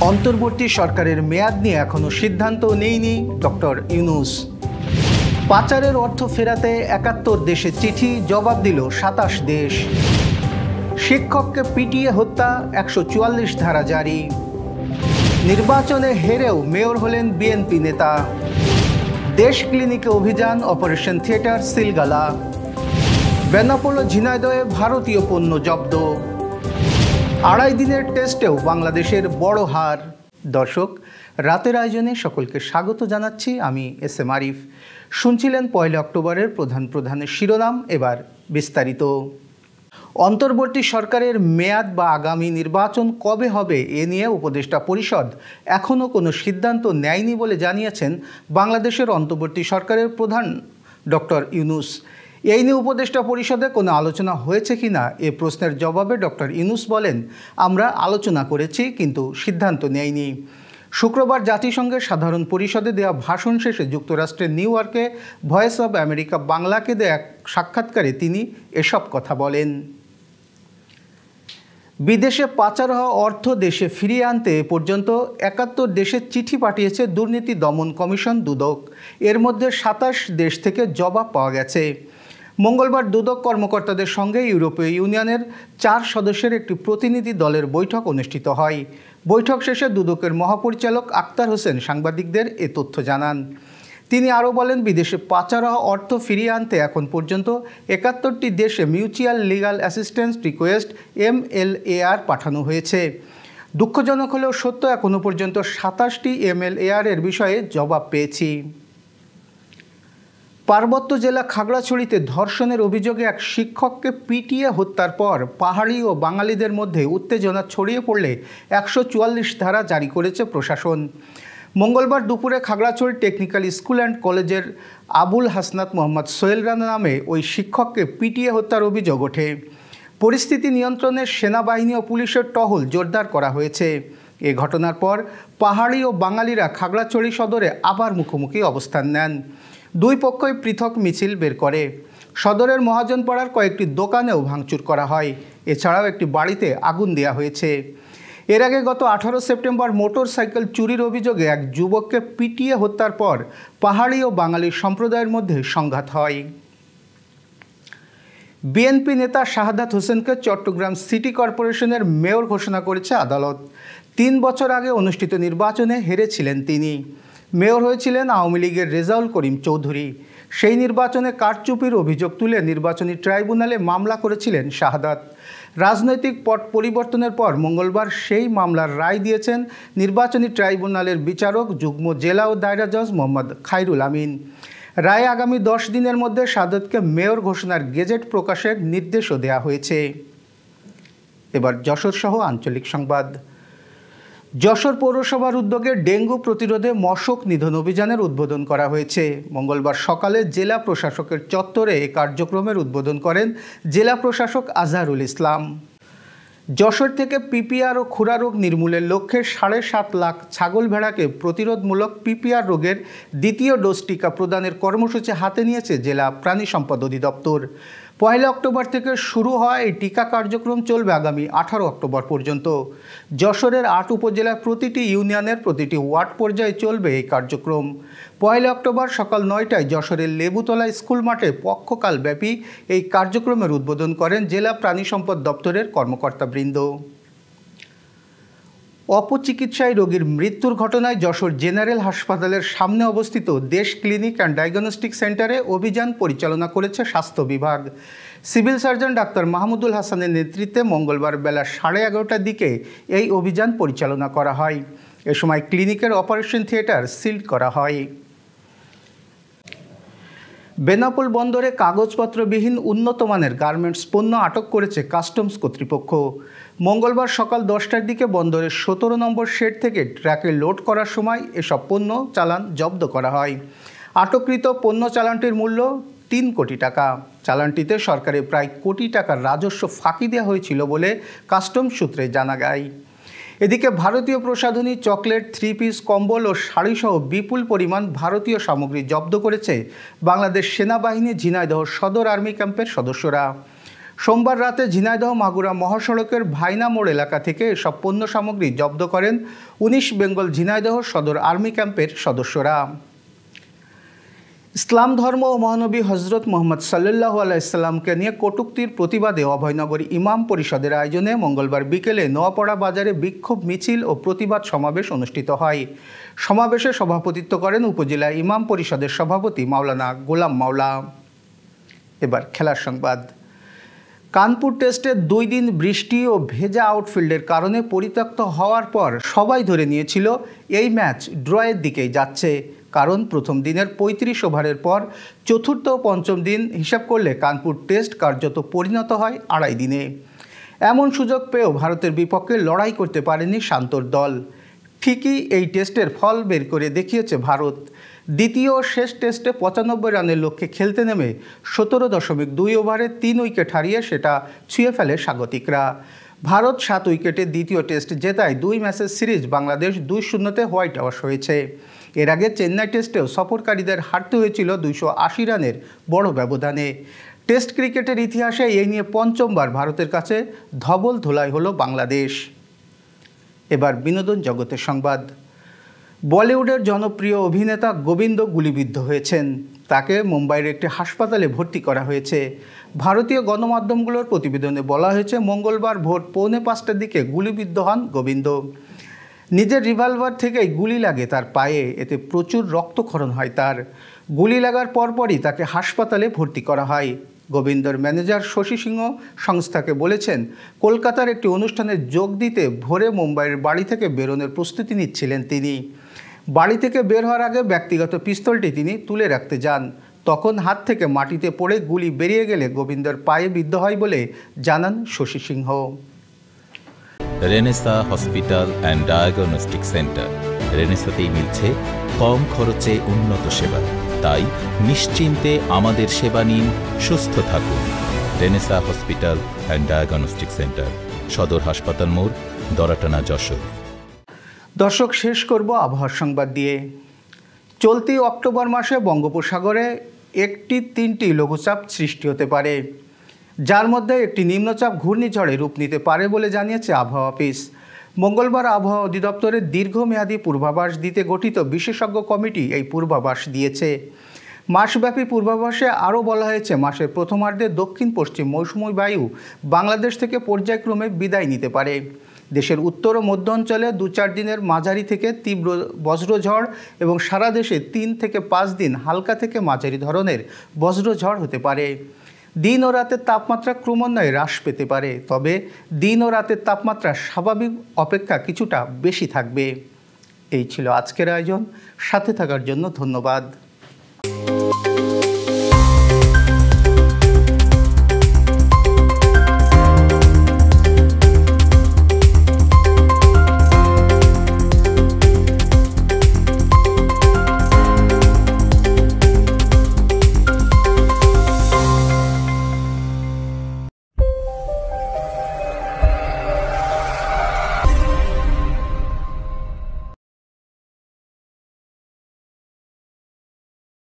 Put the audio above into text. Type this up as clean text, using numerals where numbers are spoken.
অন্তর্বর্তী সরকারের মেয়াদ নিয়ে এখনো সিদ্ধান্ত নেয়নি ডক্টর ইউনূস। পাচারের অর্থ ফেরাতে ৭১ দেশে চিঠি, জবাব দিল ২৭ দেশ। শিক্ষককে পিটিয়ে হত্যা, ১৪৪ ধারা জারি। নির্বাচনে হেরেও মেয়র হলেন বিএনপি নেতা। দেশ ক্লিনিকে অভিযান, অপারেশন থিয়েটার সিলগালা। বেনাপোল ও ঝিনাইদহে ভারতীয় পণ্য জব্দ। ২.৫ দিনের টেস্টেও বাংলাদেশের বড় হার। দর্শক, রাতের আয়োজনে সকলকে স্বাগত জানাচ্ছি। আমি এস এম আরিফ। শুনছিলেন ১ অক্টোবরের প্রধান শিরোনাম, এবার বিস্তারিত। অন্তর্বর্তী সরকারের মেয়াদ বা আগামী নির্বাচন কবে হবে এ নিয়ে উপদেষ্টা পরিষদ এখনও কোনো সিদ্ধান্ত নেয়নি বলে জানিয়েছেন বাংলাদেশের অন্তর্বর্তী সরকারের প্রধান ডক্টর ইউনূস। এই নিয়ে উপদেষ্টা পরিষদে কোনো আলোচনা হয়েছে কিনা এ প্রশ্নের জবাবে ডক্টর ইউনূস বলেন, আমরা আলোচনা করেছি কিন্তু সিদ্ধান্ত নেইনি। শুক্রবার জাতিসংঘের সাধারণ পরিষদে দেওয়া ভাষণ শেষে যুক্তরাষ্ট্রের নিউ ইয়র্কে ভয়েস অব আমেরিকা বাংলাকে দেয়া এক সাক্ষাৎকারে তিনি এসব কথা বলেন। বিদেশে পাচার হওয়া অর্থ দেশে ফিরিয়ে আনতে এ পর্যন্ত ৭১ দেশের চিঠি পাঠিয়েছে দুর্নীতি দমন কমিশন দুদক। এর মধ্যে ২৭ দেশ থেকে জবাব পাওয়া গেছে। মঙ্গলবার দুদক কর্মকর্তাদের সঙ্গে ইউরোপীয় ইউনিয়নের ৪ সদস্যের একটি প্রতিনিধি দলের বৈঠক অনুষ্ঠিত হয়। বৈঠক শেষে দুদকের মহাপরিচালক আক্তার হোসেন সাংবাদিকদের এ তথ্য জানান। তিনি আরও বলেন, বিদেশে পাচার হওয়া অর্থ ফিরিয়ে আনতে এখন পর্যন্ত ৭১টি দেশে mutual legal assistance request MLAR পাঠানো হয়েছে। দুঃখজনক হলেও সত্য, এখনও পর্যন্ত ২৭টি MLAR এর বিষয়ে জবাব পেয়েছি। পার্বত্য জেলা খাগড়াছড়িতে ধর্ষণের অভিযোগে এক শিক্ষককে পিটিয়ে হত্যার পর পাহাড়ি ও বাঙালিদের মধ্যে উত্তেজনা ছড়িয়ে পড়লে ১৪৪ ধারা জারি করেছে প্রশাসন। মঙ্গলবার দুপুরে খাগড়াছড়ি টেকনিক্যাল স্কুল অ্যান্ড কলেজের আবুল হাসনাত মোহাম্মদ সোহেল রানা নামে ওই শিক্ষককে পিটিয়ে হত্যার অভিযোগ ওঠে। পরিস্থিতি নিয়ন্ত্রণে সেনাবাহিনী ও পুলিশের টহল জোরদার করা হয়েছে। এ ঘটনার পর পাহাড়ি ও বাঙালিরা খাগড়াছড়ি সদরে আবার মুখোমুখি অবস্থান নেন। দুই পক্ষই পৃথক মিছিল বের করে। সদরের মহাজনপাড়ার কয়েকটি দোকানেও ভাঙচুর করা হয়। এছাড়াও একটি বাড়িতে আগুন দেওয়া হয়েছে। এর আগে গত ১৮ সেপ্টেম্বর মোটর সাইকেল চুরির অভিযোগে এক যুবককে পিটিয়ে হত্যার পর পাহাড়ি ও বাঙালি সম্প্রদায়ের মধ্যে সংঘাত হয়। বিএনপি নেতা শাহাদাত হোসেনকে চট্টগ্রাম সিটি কর্পোরেশনের মেয়র ঘোষণা করেছে আদালত। ৩ বছর আগে অনুষ্ঠিত নির্বাচনে হেরেছিলেন তিনি। মেয়র হয়েছিলেন আওয়ামী লীগের রেজাউল করিম চৌধুরী। সেই নির্বাচনে কারচুপির অভিযোগ তুলে নির্বাচনী ট্রাইব্যুনালে মামলা করেছিলেন শাহাদাত। রাজনৈতিক পট পরিবর্তনের পর মঙ্গলবার সেই মামলার রায় দিয়েছেন নির্বাচনী ট্রাইব্যুনালের বিচারক যুগ্ম জেলা ও দায়রা জজ মোহাম্মদ খায়রুল আমিন। রায়ে আগামী ১০ দিনের মধ্যে শাহাদাতকে মেয়র ঘোষণার গেজেট প্রকাশের নির্দেশও দেওয়া হয়েছে। এবার যশোর সহ আঞ্চলিক সংবাদ। যশোর পৌরসভার উদ্যোগে ডেঙ্গু প্রতিরোধে মশক নিধন অভিযানের উদ্বোধন করা হয়েছে। মঙ্গলবার সকালে জেলা প্রশাসকের চত্বরে এই কার্যক্রমের উদ্বোধন করেন জেলা প্রশাসক আজহারুল ইসলাম। যশোর থেকে পিপিআর ও খুরা রোগ নির্মূলের লক্ষ্যে ৭.৫ লাখ ছাগল ভেড়াকে প্রতিরোধমূলক পিপিআর রোগের দ্বিতীয় ডোজ টিকা প্রদানের কর্মসূচি হাতে নিয়েছে জেলা প্রাণী সম্পদ অধিদপ্তর। ১ অক্টোবর থেকে শুরু হওয়া এই টিকা কার্যক্রম চলবে আগামী ১৮ অক্টোবর পর্যন্ত। যশোরের ৮ উপজেলার প্রতিটি ইউনিয়নের প্রতিটি ওয়ার্ড পর্যায়ে চলবে এই কার্যক্রম। ১ অক্টোবর সকাল ৯টায় যশোরের লেবুতলা স্কুল মাঠে পক্ষকালব্যাপী এই কার্যক্রমের উদ্বোধন করেন জেলা প্রাণী সম্পদ দপ্তরের কর্মকর্তাবৃন্দ। অপচিকিৎসায় রোগীর মৃত্যুর ঘটনায় যশোর জেনারেল হাসপাতালের সামনে অবস্থিত দেশ ক্লিনিক অ্যান্ড ডায়াগনস্টিক সেন্টারে অভিযান পরিচালনা করেছে স্বাস্থ্য বিভাগ। সিভিল সার্জন ডাক্তার মাহমুদুল হাসানের নেতৃত্বে মঙ্গলবার বেলা 11:30টার দিকে এই অভিযান পরিচালনা করা হয়। এ সময় ক্লিনিকের অপারেশন থিয়েটার সিল করা হয়। বেনাপোল বন্দরে কাগজপত্রবিহীন উন্নত মানের গার্মেন্টস পণ্য আটক করেছে কাস্টমস কর্তৃপক্ষ। মঙ্গলবার সকাল 10টার দিকে বন্দরের 17 নম্বর শেড থেকে ট্রাকে লোড করার সময় এসব পণ্য চালান জব্দ করা হয়। আটককৃত পণ্য চালানটির মূল্য ৩ কোটি টাকা। চালানটিতে সরকারের প্রায় কোটি টাকার রাজস্ব ফাঁকি দেওয়া হয়েছিল বলে কাস্টমস সূত্রে জানা যায়। এদিকে ভারতীয় প্রসাধনী, চকলেট, 3 পিস কম্বল ও শাড়িসহ বিপুল পরিমাণ ভারতীয় সামগ্রী জব্দ করেছে বাংলাদেশ সেনাবাহিনী ঝিনাইদহ সদর আর্মি ক্যাম্পের সদস্যরা। সোমবার রাতে ঝিনাইদহ মাগুরা মহাসড়কের ভাইনা মোড় এলাকা থেকে এসব পণ্য সামগ্রী জব্দ করেন ১৯ বেঙ্গল ঝিনাইদহ সদর আর্মি ক্যাম্পের সদস্যরা। ইসলাম ধর্ম ও মহানবী হজরত মোহাম্মদ সাল্লাল্লাহু আলাইহি সাল্লামকে নিয়ে কটূক্তির প্রতিবাদে অভয়নগর ইমাম পরিষদের আয়োজনে মঙ্গলবার বিকেলে নোয়াপাড়া বাজারে বিক্ষোভ মিছিল ও প্রতিবাদ সমাবেশ অনুষ্ঠিত হয়। সমাবেশে সভাপতিত্ব করেন উপজেলা ইমাম পরিষদের সভাপতি মাওলানা গোলাম মাওলা। এবার খেলার সংবাদ। কানপুর টেস্টে ২ দিন বৃষ্টি ও ভেজা আউটফিল্ডের কারণে পরিত্যক্ত হওয়ার পর সবাই ধরে নিয়েছিল এই ম্যাচ ড্রয়ের দিকেই যাচ্ছে, কারণ প্রথম দিনের ৩৫ ওভারের পর চতুর্থ ও পঞ্চম দিন হিসাব করলে কানপুর টেস্ট কার্যত পরিণত হয় ২.৫ দিনে। এমন সুযোগ পেয়েও ভারতের বিপক্ষে লড়াই করতে পারেনি শান্তর দল। ঠিকই এই টেস্টের ফল বের করে দেখিয়েছে ভারত। দ্বিতীয় ও শেষ টেস্টে ৯৫ রানের লক্ষ্যে খেলতে নেমে ১৭.২ ওভারে ৩ উইকেট হারিয়ে সেটা ছুঁয়ে ফেলে স্বাগতিকরা। ভারত ৭ উইকেটে দ্বিতীয় টেস্ট জেতায় ২ ম্যাচের সিরিজ বাংলাদেশ ২-০তে হোয়াইট ওয়াশ হয়েছে। এর আগে চেন্নাই টেস্টেও সফরকারীদের হারতে হয়েছিল ২৮০ রানের বড় ব্যবধানে। টেস্ট ক্রিকেটের ইতিহাসে এই নিয়ে পঞ্চমবার ভারতের কাছে ধবল ধোলাই হলো বাংলাদেশ। এবার বিনোদন জগতের সংবাদ। বলিউডের জনপ্রিয় অভিনেতা গোবিন্দ গুলিবিদ্ধ হয়েছেন। তাকে মুম্বাইয়ের একটি হাসপাতালে ভর্তি করা হয়েছে। ভারতীয় গণমাধ্যমগুলোর প্রতিবেদনে বলা হয়েছে, মঙ্গলবার ভোর 4:45টার দিকে গুলিবিদ্ধ হন গোবিন্দ। নিজের রিভলভার থেকেই গুলি লাগে তার পায়ে, এতে প্রচুর রক্তক্ষরণ হয় তার। গুলি লাগার পরপরই তাকে হাসপাতালে ভর্তি করা হয়। গোবিন্দর ম্যানেজার শশী সিংহ সংস্থাকে বলেছেন, কলকাতার একটি অনুষ্ঠানে যোগ দিতে ভোরে মুম্বাইয়ের বাড়ি থেকে বেরোনোর প্রস্তুতি নিচ্ছিলেন তিনি। বাড়ি থেকে বের হওয়ার আগে ব্যক্তিগত পিস্তলটি তিনি তুলে রাখতে যান। তখন হাত থেকে মাটিতে পড়ে গুলি বেরিয়ে গেলে গোবিন্দর পায়ে বিদ্ধ হয় বলে জানান Shashi Singh. Renaissance hospital and diagnostic centre. রেনেসাতেই মিলছে কম খরচে উন্নত সেবা, তাই নিশ্চিন্তে আমাদের সেবা নিন, সুস্থ থাকুন। Renaissance hospital and diagnostic centre, সদর হাসপাতাল মোড়, দরাটানা, যশোর। দর্শক, শেষ করব আবহাওয়ার সংবাদ দিয়ে। চলতি অক্টোবর মাসে বঙ্গোপসাগরে ৩টি লঘুচাপ সৃষ্টি হতে পারে, যার মধ্যে একটি নিম্নচাপ ঘূর্ণিঝড়ে রূপ নিতে পারে বলে জানিয়েছে আবহাওয়া অফিস। মঙ্গলবার আবহাওয়া অধিদপ্তরের দীর্ঘমেয়াদী পূর্বাভাস দিতে গঠিত বিশেষজ্ঞ কমিটি এই পূর্বাভাস দিয়েছে। মাসব্যাপী পূর্বাভাসে আরও বলা হয়েছে, মাসের প্রথমার্ধে দক্ষিণ পশ্চিম মৌসুমী বায়ু বাংলাদেশ থেকে পর্যায়ক্রমে বিদায় নিতে পারে। দেশের উত্তর ও মধ্য অঞ্চলে ২-৪ দিনের মাঝারি থেকে তীব্র বজ্রঝড় এবং সারা দেশে ৩ থেকে ৫ দিন হালকা থেকে মাঝারি ধরনের বজ্রঝড় হতে পারে। দিন ও রাতের তাপমাত্রা ক্রমান্বয়ে হ্রাস পেতে পারে, তবে দিন ও রাতের তাপমাত্রা স্বাভাবিক অপেক্ষা কিছুটা বেশি থাকবে। এই ছিল আজকের আয়োজন। সাথে থাকার জন্য ধন্যবাদ।